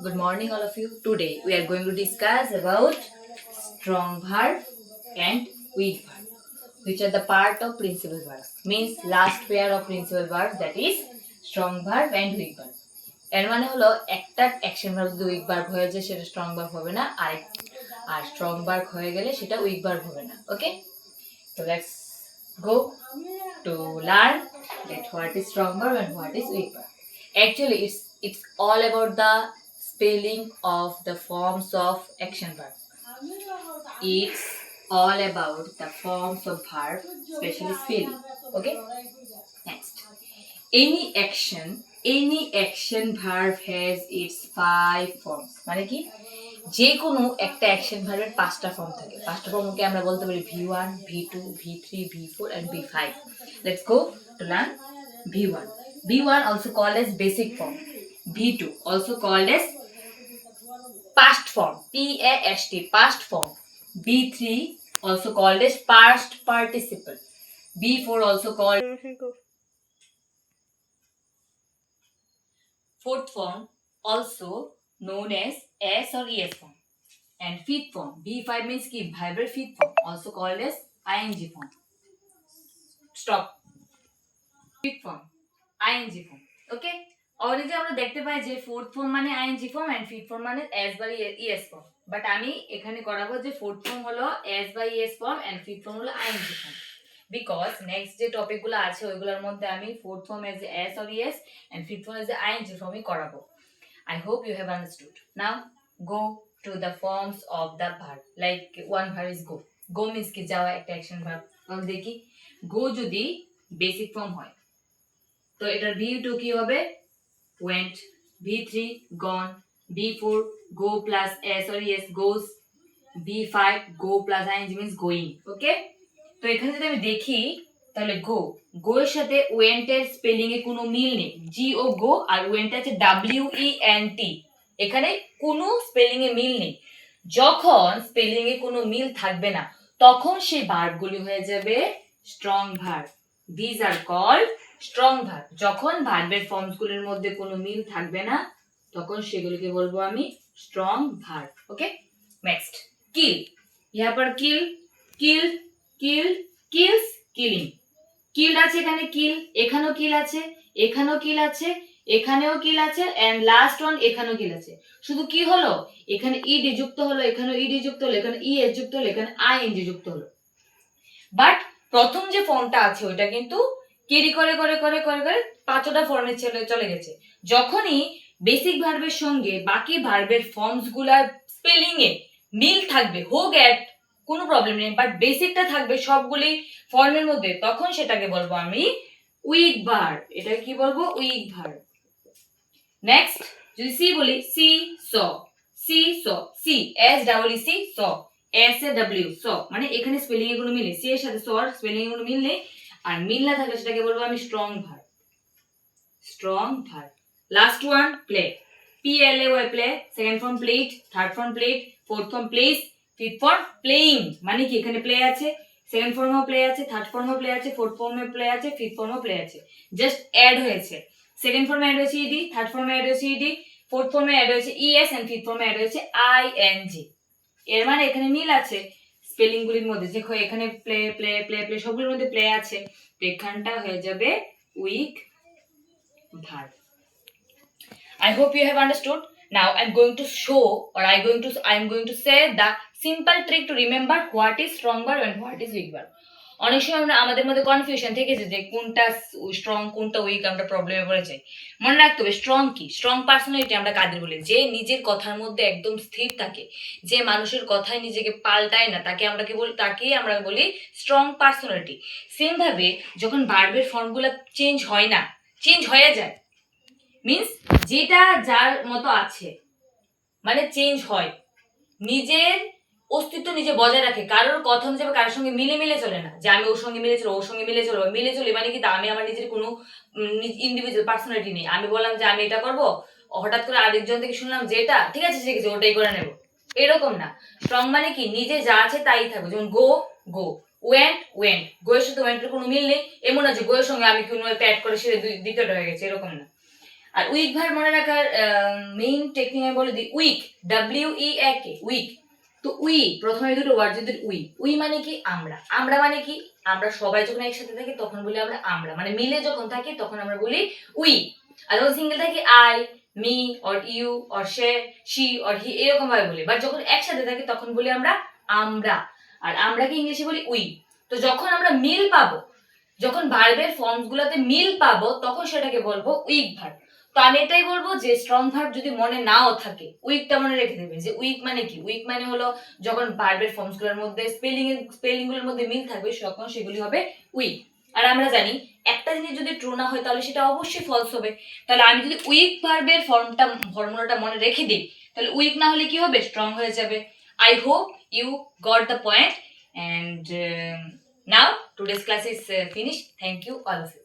Good morning, all of you. Today we are going to discuss about strong verb and weak verb, which are the part of principal verbs. Means last pair of principal verbs, that is strong verb and weak verb. এর মানে হলো একটা action verb যদি week verb হয়ে যায় সেটা strong verb হবে না, আর স্ট্রং ভার্ব হয়ে গেলে সেটা উইক ভার্ব হবে না। ওকে, so let's go to learn that what is strong verb and what is weak verb. Actually, it's all about the spelling of the forms of action verb. It's all about the forms of verb, especially spelling. Okay. Next, any action verb has its 5 forms. মানে কি, যে কোনো একটা action ভার্বের 5টা form থাকে। 5টা ফর্মকে আমরা বলতে পারি V1, V2, V3, V4 and V5. Let's go to learn V1. V1 also called as basic form. V2 also called as past form, PAST, past form. V3 also called as past participle. V4 also called fourth form, also known as S or ES form. And fifth form, V5 means ki verb fifth form, also called as ING form. Stop. Fifth form, ING form. Okay. Already আমরা দেখতে পাই যে fourth form মানে ING form and fifth form মানে S by ES form, but আমি এখানে করাবো যে ফোর্থ ফর্ম হলো S by ES form and fifth form হলো আইএনজি ফর্ম, বিকজ নেক্সট যে টপিকগুলো আছে ওইগুলোর মধ্যে আমি fourth form as S or ES and fifth form as ING ফর্মই করাবো। I hope you have understood. Now go to the forms of the verb. Like one verb is go. Go means কি যাওয়া, একটা action verb. তাহলে দেখি go যদি basic form হয় তো এটার V2 কি হবে? Went. V3 gone. V4 go plus S or yes goes. V5 go plus ing means going. Okay? তো এখানে যদি আমি দেখি তাহলে গো এর সাথে ওয়েন্ট এর স্পেলিং এ কোনো মিল নেই। জি ও গো আর ওয়েন্ট আছে WENT, এখানে কোনো স্পেলিং এ মিল নেই। যখন স্পেলিং এ কোনো মিল থাকবে না তখন সেই ভার্বগুলি হয়ে যাবে strong verb. This are called strong verb. যখন ভার্বের ফর্মস গুলির মধ্যে কোনো মিল থাকবে না তখন সেগুলিকে বলবো আমি স্ট্রং ভার্ব। ওকে, নেক্সট কিল। यहाँ पर কিল, কিল, কিল, কিলস, কিলিং। কিল আছে এখানে, কিল এখানেও কিল আছে, এখানেও কিল আছে, এখানেও কিল আছে এন্ড লাস্ট ওয়ান এখানেও কিল আছে। শুধু কি হলো এখানে ইডি যুক্ত হলো, এখানে ইডি যুক্ত হলো, এখানে ইএস যুক্ত হলো, এখানে আইএনজি যুক্ত হলো, বাট প্রথম যে ফর্মটা আছে ওটা কিন্তু ক্যারি করে করে করে করে করে 5টা ফর্মে চলে গেছে। যখনই বেসিক ভার্বের সঙ্গে বাকি ভার্বের ফর্মস গুলার স্পেলিং এ মিল থাকবে, হোক এট কোনো প্রবলেম নেই, বাট বেসিকটা থাকবে সবগুলি ফর্মের মধ্যে, তখন সেটাকে বলবো আমি উইক ভার্ব। এটা কি বলবো? Weak verb. নেক্সট যদি সি বলি, see saw, see saw, see S double E see saw, S A W saw, মানে এখানে স্পেলিং এ কোনো মিল নেই, সি এর সাথে স এর স্পেলিং এ কোনো মিল নেই, আর মিল না থাকলে সেটাকে বলবো আমি strong verb. Strong verb. Last one play, PLAY play, second form plate, third form plate, fourth form place, fifth form playing. মানে কি এখানে প্লে আছে, সেকেন্ড ফর্মও প্লে আছে, থার্ড ফর্মও প্লে আছে, ফোর্থ ফর্মে প্লে আছে, ফিফথ ফর্মও প্লে আছে, জাস্ট অ্যাড হয়েছে। সেকেন্ড ফর্মে অ্যাড হয়েছে ইডি, থার্ড ফর্মে অ্যাড হয়েছে ইডি, ফোর্থ ফর্মে অ্যাড হয়েছে ইএস এন্ড ফিফথ ফর্মে অ্যাড হয়েছে আইএনজি। এর মানে এখানে মিল আছে স্পেলিং গুলির মধ্যে, যে এখানে প্লে প্লে প্লে প্লে সবগুলোর মধ্যে প্লে আছে, তো এখানটা হয়ে যাবে week verb. I hope you have understood. Now I'm going to show, or I'm going to say the simple trick to remember what is strong verb and what is weak verb. অনেক সময় আমরা আমাদের মধ্যে confusion থেকে যে কোনটা strong কোনটা week, আমরা প্রবলেমে পড়ে যাই। মনে রাখতে হবে স্ট্রং কি, স্ট্রং পার্সোনালিটি আমরা কাদের বলি? যে নিজের কথার মধ্যে একদম স্থির থাকে, যে মানুষের কথায় নিজেকে পাল্টায় না, তাকেই আমরা বলি স্ট্রং পার্সোনালিটি। সেম ভাবে যখন ভার্বের ফর্মগুলো চেঞ্জ হয় না, চেঞ্জ হয়ে যায়, মিন্স যেটা যার মতো আছে, মানে চেঞ্জ হয়, নিজের অস্তিত্ব নিজে বজায় রাখে, কারোর কথা অনুযায়ী কারোর সঙ্গে মিলে মিলে চলে না, যে আমি ওর সঙ্গে মিলে চলো, ওর সঙ্গে মিলে চলো, মিলে চলে মানে কি আমি আমার নিজের কোনো ইন্ডিভিজুয়াল পার্সোনালিটি নেই। আমি বললাম যে আমি এটা করবো, হঠাৎ করে আরেকজন থেকে শুনলাম যে এটা ঠিক আছে ঠিক আছে ওটাই করে নেবো, এরকম না। স্ট্রং মানে কি নিজে যা আছে তাই থাকবে। যেমন গো গো, ওয়েন্ট ওয়েন্ট, গো এর সাথে ওয়েন্টের কোনো মিল নেই, এমন আছে গো এর সঙ্গে আমি কোনো একটা অ্যাড করে সেটা দ্বিতীয়টা হয়ে গেছে, এরকম না। আর উইক ভার্ব মনে রাখার মেইন টেকনিক আমি বলে দিই, উইক, WEAK, উইক। তো উই, প্রথমে দুটো ওয়ার্ড যদি উই মানে কি আমরা, আমরা মানে কি আমরা সবাই যখন একসাথে থাকি তখন বলি আমরা আমরা, মানে মিলে যখন থাকি তখন আমরা বলি উই। আর যখন সিঙ্গেল থাকি I, me or you or সে, শি অর হি এরকম ভাবে বলি, বাট যখন একসাথে থাকি তখন বলি আমরা আমরা। আর আমরাকে ইংলিশে বলি উই। তো যখন আমরা মিল পাবো, যখন ভার্বের ফর্মস গুলোতে মিল পাবো তখন সেটাকে বলবো উইক ভার্ব। তো আমি এটাই বলবো যে স্ট্রং ভার্ব যদি মনে নাও থাকে, উইকটা মনে রেখে দেবে যে উইক মানে কি। উইক মানে হলো যখন ভার্বের ফর্মস গুলোর মধ্যে স্পেলিং গুলোর মধ্যে মিল থাকবে তখন সেগুলি হবে উইক। আর আমরা জানি একটা জিনিস যদি ট্রু না হয় তাহলে সেটা অবশ্যই ফলস হবে। তাহলে আমি যদি উইক ভার্বের ফর্মুলাটা মনে রেখে দিই তাহলে উইক না হলে কি হবে, স্ট্রং হয়ে যাবে। I hope you got the point, and now today's class is finished. Thank you all of you.